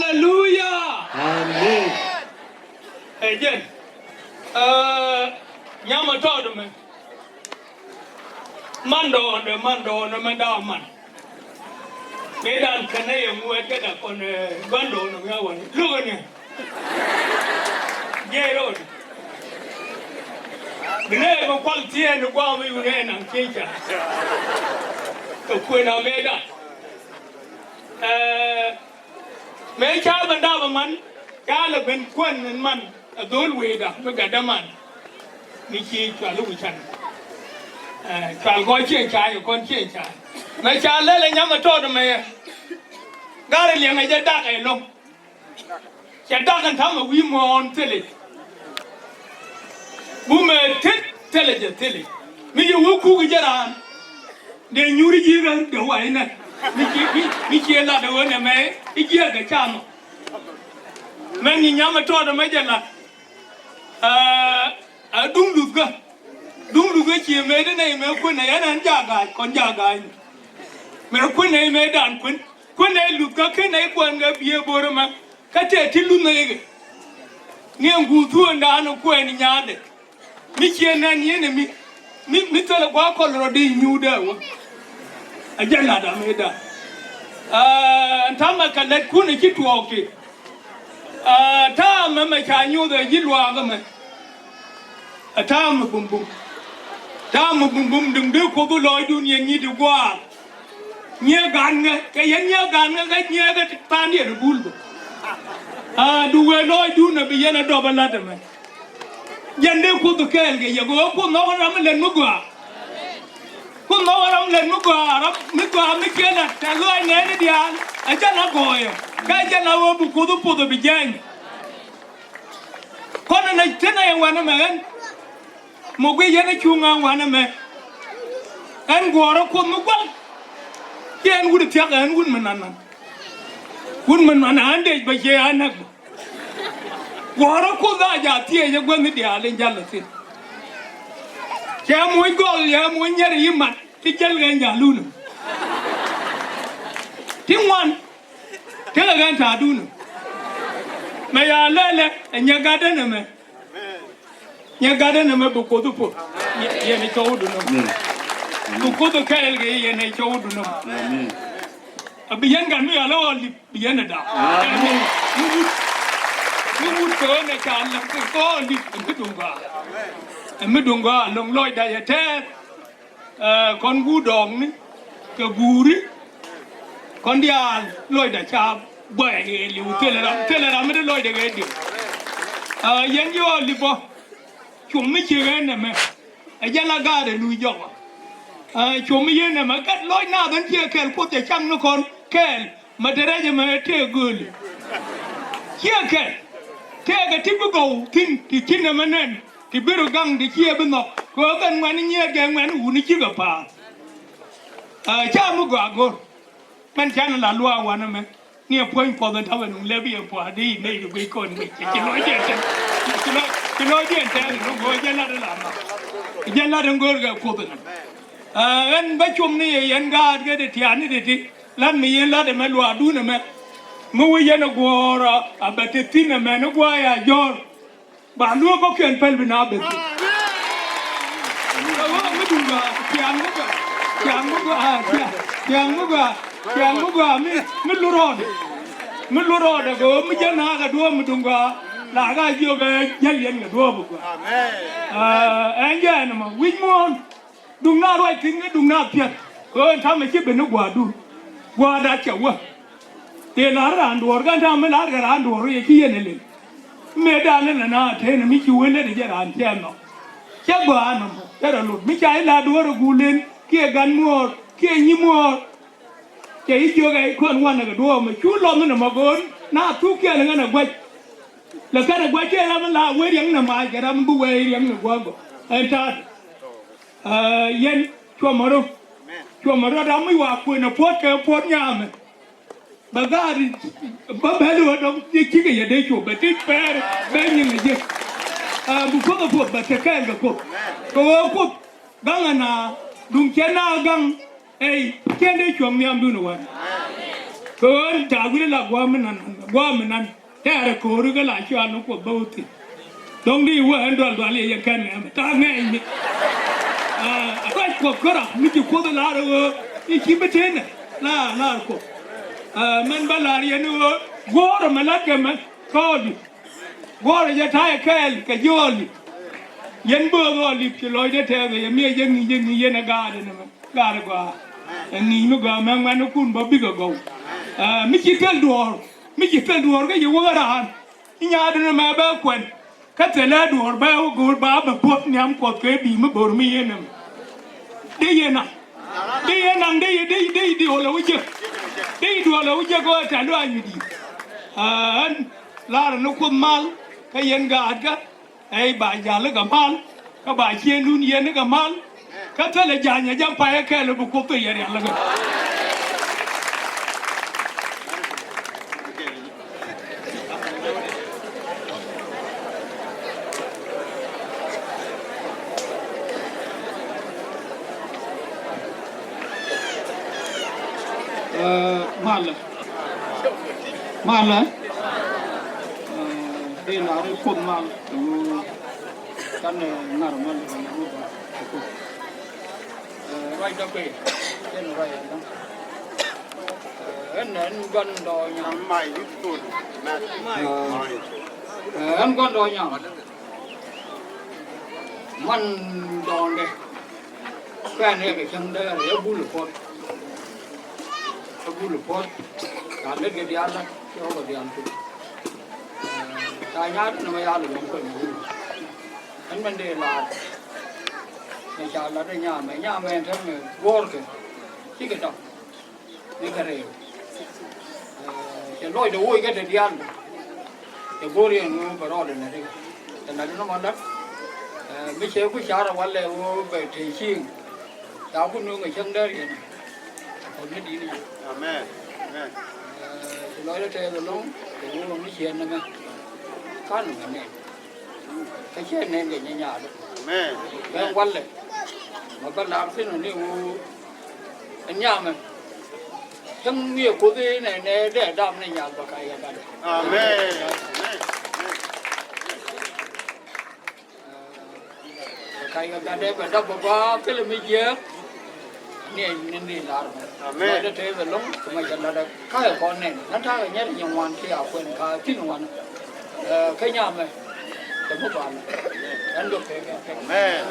Hallelujah. Amen. Again, nyama todo me. Mando the man. Medan kane yang muat kita kon bando no yawan. Luganya. Jero. Bine ko quality no kwa mi une na kincha. Ko kwena meda. Me cha banda man kala ben kwen man adol weda megada man ni chi chalu chan chal go che cha yo kon che cha me cha le nyama to me gare le ngai da kai lo cha da kan tham wi mo on tele bu me tele je tele mi ye wo ku ga jaran de nyuri ji ga de wa ina mi chi la de wona me I ji ga cha mo men ni nyama to me jala dung luga chi me de nei me ku na yana jaga kon jaga me ku nei me dan kun nei luga ke nei kon ga bie boroma ka te tilu ne ni ngu tu nda no ku ni nyade mi chi na ni ne mi tele kwa ko ro di nyu da wo ajala da me da tama ka let ku ni ki tu oke ta me cha nyu da ji lwa ga me ta me bum bum dum de ko bu loy dun yen ni di gwa nye gan nga ka yen nye gan nga ka nye ga ta ni de bul du we loy dun na bi yen do ba la de me yen de ko du kel ge ye go ko no ram len mu gwa ko no ram len mu gwa ram mi gwa mi ke na ta loy ne ni dia a ja na go ye ka ja na wo bu ko du po do bi jen ko na tena yen wa na me Mogwe yana chunga wana me an goro ko mugwa yen wudi tiak an wun manana ande ba je anak goro ko da ja tie je gwen di ale jalla tin ya moy gol ya moy nyari yimat ti jel ga njalunu timwan tela ga ta dunu me ya lele nyaga de me Nyagada na me buko du po ye ne chawdu no buko du kael ge ye ne chawdu no abiyan ga mi ala wali biyan da mu to ne ka la ko li midunga long loy da ye te kon gu dong ni ke guri kon dia loy da cha ba ye li tele ra me de loy de ge di yen yo li bo chum mi chi ne me a jala ga de lu jo chum mi ne me kat loy na dan chi kel ko te chang no kon kel ma dere je me te gul chi kel te ga ti bu go tin ti chin ne manen ti biru gang di chi be no ko kan man nye ge man u ni chi ga pa cha mu go go man chan la lua wa na me ni point for the tower no le bi po di ne ju bi kon mi chi loy je Ki lo dien te no go jela de la ma jela de ngor ga ko ben en ba chum ni yen ga ge de tian ni de ti lan mi yen la de me lo adu ne me mu wi yen go ra abate tin me no gwa ya jor ba lu ko ken pel bi na be ti mu du ga tian mu ga mi lu ro de go mi jena ga do mu du ga la ga jo ga yel yen ga do bu ko en ja na ma wi mon dung na roi tin ga dung na piet ko en ta me chi be no gwa du gwa da che wa te la ran do ga ta me la ga ran do ro ye chi yen le me da ne na te na mi chi we le de ja ran te no che gwa na mo te ro lu mi cha la do ro gu len ke gan mo ke nyi mo ke I jo ga ko an wa na ga do me chu lo me na ma gon na tu ke na na gwa la kana gwa che la la we yang na ma ga ram bu we yang na gwa go en ta yen chwa maro da mi wa ku na pot ke pot nya me ba ga ri ba ba lo do ti ki ga ye de chu ba ti per be ni ni je bu ko ga pot ba te ka ga ko ga na dum ke na gang ei ke de chu mi am du no wa Kau jago lah gua menan, tiada kau orang kalau cuan aku bauti. Dong di gua handal balik ya kan, tak ni. Aku korang, mesti kau tu lalu, ini macam mana? La kau. Man balari anu, gua orang melaka man, kau ni. Gua orang jatah kel, kajoli. Yen bơ lip ke loy de te ye mi ye na ga de na ga gwa ni no ga mang man kun ba bi ga go mi ki pel duor ga ye wa ra nya de na ma ba kwen ka te la duor ba go ba pot nyam ko ke bi mi bor mi ye na de ye na de o la wuje de do la wuje go ta do anyi di an la no ko mal ka yen ga ai bà già lấy cái mal, các bà chia luôn yên lấy cái mal, các thứ là già nhà giang phải cái là một cục tiền vậy là mal đây là cái phun mal cái này normal right up đây trên right đó anh con đòi nhà mày ít tuổi anh con đòi nhà mình đòn đây cái này cái chân đây là bù lụt phốt cả đất cái điar đó cho vào điar thôi đại nhát nó mới ăn được một phần anh vấn đề là nhà cha là đây nhà mấy nhà mình thấy mình vô cái chỉ cái đó đi cái này cái lối đồ cái để đi ăn cái vô đi nó phải rồi này đây cái này nó mòn lắm mấy chế cứ xả ra quán lệ về thì chiên cháu cũng nuôi người chân đấy này còn biết đi này amen nói đó chơi rồi luôn cái vô nó chiên này con cái này cái chuyện này để nhà được cái quan này mà con làm thế này nếu anh nhà mình trong nhiều cô thế này để đam này nhà vào cái này amen cái đây phải đắp vào cái là mấy giờ nên đi làm amen đó thế về lúc mà giờ là cái con này nó thay nhớ nhiều ngoan thì à quên cái phim ngoan cái nhà mình. Amen.